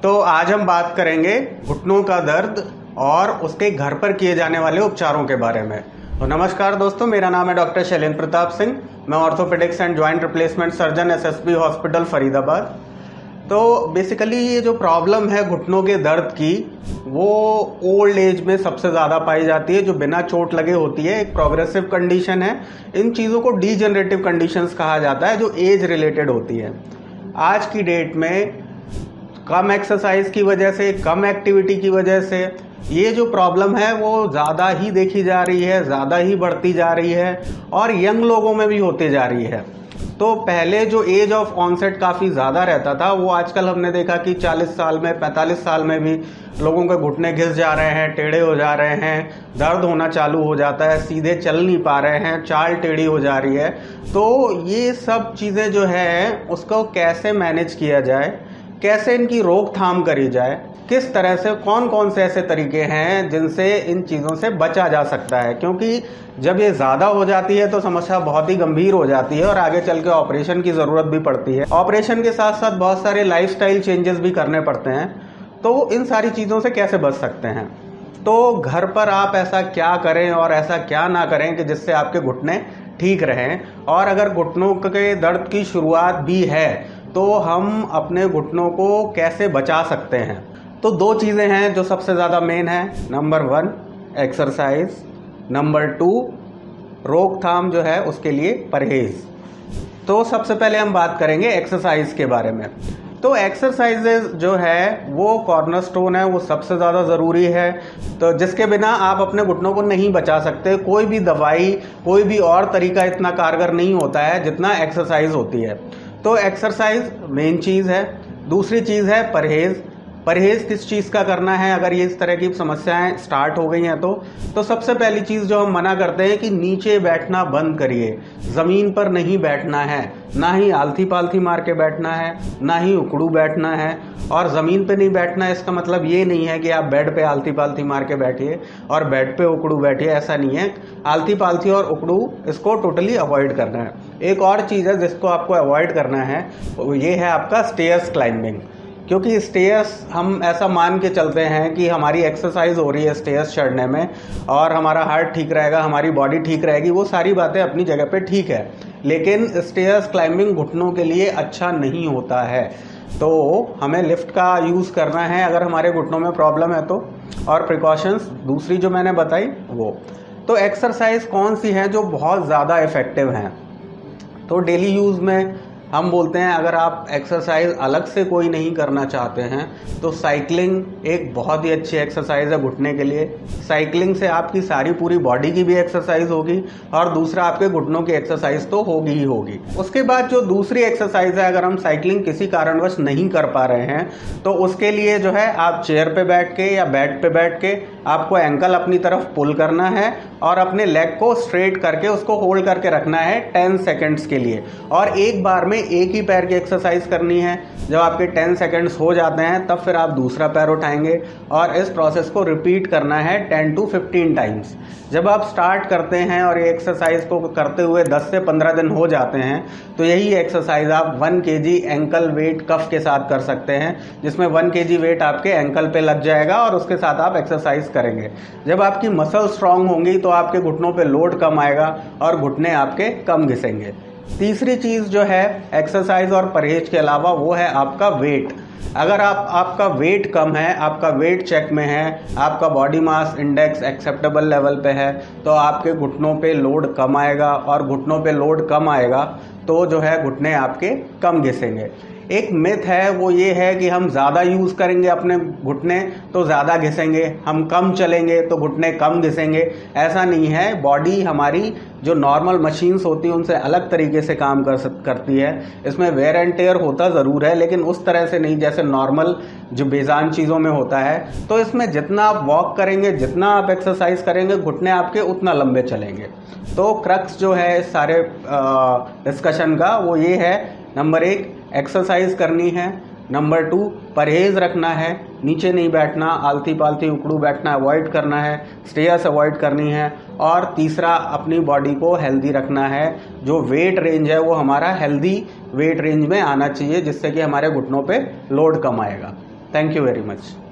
तो आज हम बात करेंगे घुटनों का दर्द और उसके घर पर किए जाने वाले उपचारों के बारे में। तो नमस्कार दोस्तों, मेरा नाम है डॉक्टर शैलेंद्र प्रताप सिंह। मैं orthopaedics and joint replacement surgeon SSB hospital Faridabad. तो बेसिकली ये जो प्रॉब्लम है घुटनों के दर्द की, वो ओल्ड एज में सबसे ज़्यादा पाई जाती है, जो बिना चोट लगे होती है। एक प्रोग्रेसिव कंडीशन है। इन चीज़ों को डीजनरेटिव कंडीशंस कहा जाता है, जो एज रिलेटेड होती है। आज की डेट में कम एक्सरसाइज की वजह से, कम एक्टिविटी की वजह से ये जो प्रॉब्लम है वो ज़्यादा ही देखी जा रही है, ज़्यादा ही बढ़ती जा रही है और यंग लोगों में भी होते जा रही है। तो पहले जो एज ऑफ ऑनसेट काफ़ी ज़्यादा रहता था, वो आजकल हमने देखा कि 40 साल में, 45 साल में भी लोगों के घुटने घिस जा रहे हैं, टेढ़े हो जा रहे हैं, दर्द होना चालू हो जाता है, सीधे चल नहीं पा रहे हैं, चाल टेढ़ी हो जा रही है। तो ये सब चीज़ें जो है उसको कैसे मैनेज किया जाए, कैसे इनकी रोकथाम करी जाए, किस तरह से, कौन कौन से ऐसे तरीके हैं जिनसे इन चीज़ों से बचा जा सकता है। क्योंकि जब ये ज़्यादा हो जाती है तो समस्या बहुत ही गंभीर हो जाती है और आगे चल के ऑपरेशन की ज़रूरत भी पड़ती है। ऑपरेशन के साथ साथ बहुत सारे लाइफस्टाइल चेंजेस भी करने पड़ते हैं। तो इन सारी चीज़ों से कैसे बच सकते हैं? तो घर पर आप ऐसा क्या करें और ऐसा क्या ना करें कि जिससे आपके घुटने ठीक रहें। और अगर घुटनों के दर्द की शुरुआत भी है तो हम अपने घुटनों को कैसे बचा सकते हैं? तो दो चीज़ें हैं जो सबसे ज़्यादा मेन है। नंबर 1 एक्सरसाइज, नंबर 2 रोकथाम जो है उसके लिए परहेज। तो सबसे पहले हम बात करेंगे एक्सरसाइज के बारे में। तो एक्सरसाइजेज जो है वो कॉर्नरस्टोन है, वो सबसे ज़्यादा ज़रूरी है। तो जिसके बिना आप अपने घुटनों को नहीं बचा सकते। कोई भी दवाई, कोई भी और तरीका इतना कारगर नहीं होता है जितना एक्सरसाइज होती है। तो एक्सरसाइज मेन चीज़ है। दूसरी चीज़ है परहेज। परहेज किस चीज़ का करना है अगर ये इस तरह की समस्याएं स्टार्ट हो गई हैं तो सबसे पहली चीज़ जो हम मना करते हैं कि नीचे बैठना बंद करिए। ज़मीन पर नहीं बैठना है, ना ही आलथी पालथी मार के बैठना है, ना ही उकड़ू बैठना है। और ज़मीन पे नहीं बैठना है इसका मतलब ये नहीं है कि आप बेड पे आलथी पालथी मार के बैठिए और बेड पे उकड़ू बैठिए, ऐसा नहीं है। आलथी पालथी और उकड़ू इसको टोटली अवॉइड करना है। एक और चीज़ है जिसको आपको अवॉइड करना है, वो ये है आपका स्टेयर्स क्लाइंबिंग। क्योंकि स्टेयर्स हम ऐसा मान के चलते हैं कि हमारी एक्सरसाइज हो रही है स्टेयर्स चढ़ने में और हमारा हार्ट ठीक रहेगा, हमारी बॉडी ठीक रहेगी। वो सारी बातें अपनी जगह पे ठीक है, लेकिन स्टेयर्स क्लाइंबिंग घुटनों के लिए अच्छा नहीं होता है। तो हमें लिफ्ट का यूज़ करना है अगर हमारे घुटनों में प्रॉब्लम है तो। और प्रिकॉशंस दूसरी जो मैंने बताई वो। तो एक्सरसाइज कौन सी है जो बहुत ज़्यादा इफ़ेक्टिव हैं? तो डेली यूज़ में हम बोलते हैं अगर आप एक्सरसाइज अलग से कोई नहीं करना चाहते हैं तो साइकिलिंग एक बहुत ही अच्छी एक्सरसाइज है घुटने के लिए। साइकिलिंग से आपकी सारी पूरी बॉडी की भी एक्सरसाइज होगी और दूसरा आपके घुटनों की एक्सरसाइज तो होगी ही होगी। उसके बाद जो दूसरी एक्सरसाइज है, अगर हम साइकिलिंग किसी कारणवश नहीं कर पा रहे हैं तो उसके लिए जो है आप चेयर पे बैठ के या बेड पे बैठ के आपको एंकल अपनी तरफ पुल करना है और अपने लेग को स्ट्रेट करके उसको होल्ड करके रखना है 10 सेकेंड्स के लिए। और एक बार में एक ही पैर की एक्सरसाइज करनी है। जब आपके 10 सेकेंड्स हो जाते हैं तब फिर आप दूसरा पैर उठाएंगे और इस प्रोसेस को रिपीट करना है 10 to 15 टाइम्स। जब आप स्टार्ट करते हैं और ये एक्सरसाइज को करते हुए 10 से 15 दिन हो जाते हैं तो यही एक्सरसाइज आप 1 kg एंकल वेट कफ के साथ कर सकते हैं, जिसमें 1 kg वेट आपके एंकल पे लग जाएगा और उसके साथ आप एक्सरसाइज करेंगे। जब आपकी मसल स्ट्रांग होंगी तो आपके घुटनों पे लोड कम आएगा और घुटने आपके कम घिसेंगे। तीसरी चीज़ जो है एक्सरसाइज और परहेज के अलावा, वो है आपका वेट। अगर आपका वेट कम है, आपका वेट चेक में है, आपका body mass index acceptable level पे है, तो आपके घुटनों पे लोड कम आएगा और घुटनों पे लोड कम आएगा तो जो है घुटने आपके कम घिसेंगे। एक मिथ है, वो ये है कि हम ज़्यादा यूज़ करेंगे अपने घुटने तो ज़्यादा घिसेंगे, हम कम चलेंगे तो घुटने कम घिसेंगे। ऐसा नहीं है। बॉडी हमारी जो नॉर्मल मशीन्स होती हैं उनसे अलग तरीके से काम करती है। इसमें वेयर एंड टेयर होता ज़रूर है, लेकिन उस तरह से नहीं जैसे नॉर्मल जो बेजान चीज़ों में होता है। तो इसमें जितना आप वॉक करेंगे, जितना आप एक्सरसाइज करेंगे, घुटने आपके उतना लंबे चलेंगे। तो क्रक्स जो है इस सारे डिस्कशन का वो ये है, नंबर 1 एक्सरसाइज करनी है, नंबर 2 परहेज रखना है, नीचे नहीं बैठना, आलती पालती उकड़ू बैठना अवॉइड करना है, स्टेयर्स अवॉइड करनी है, और तीसरा अपनी बॉडी को हेल्दी रखना है। जो वेट रेंज है वो हमारा हेल्दी वेट रेंज में आना चाहिए, जिससे कि हमारे घुटनों पे लोड कम आएगा। Thank you very much.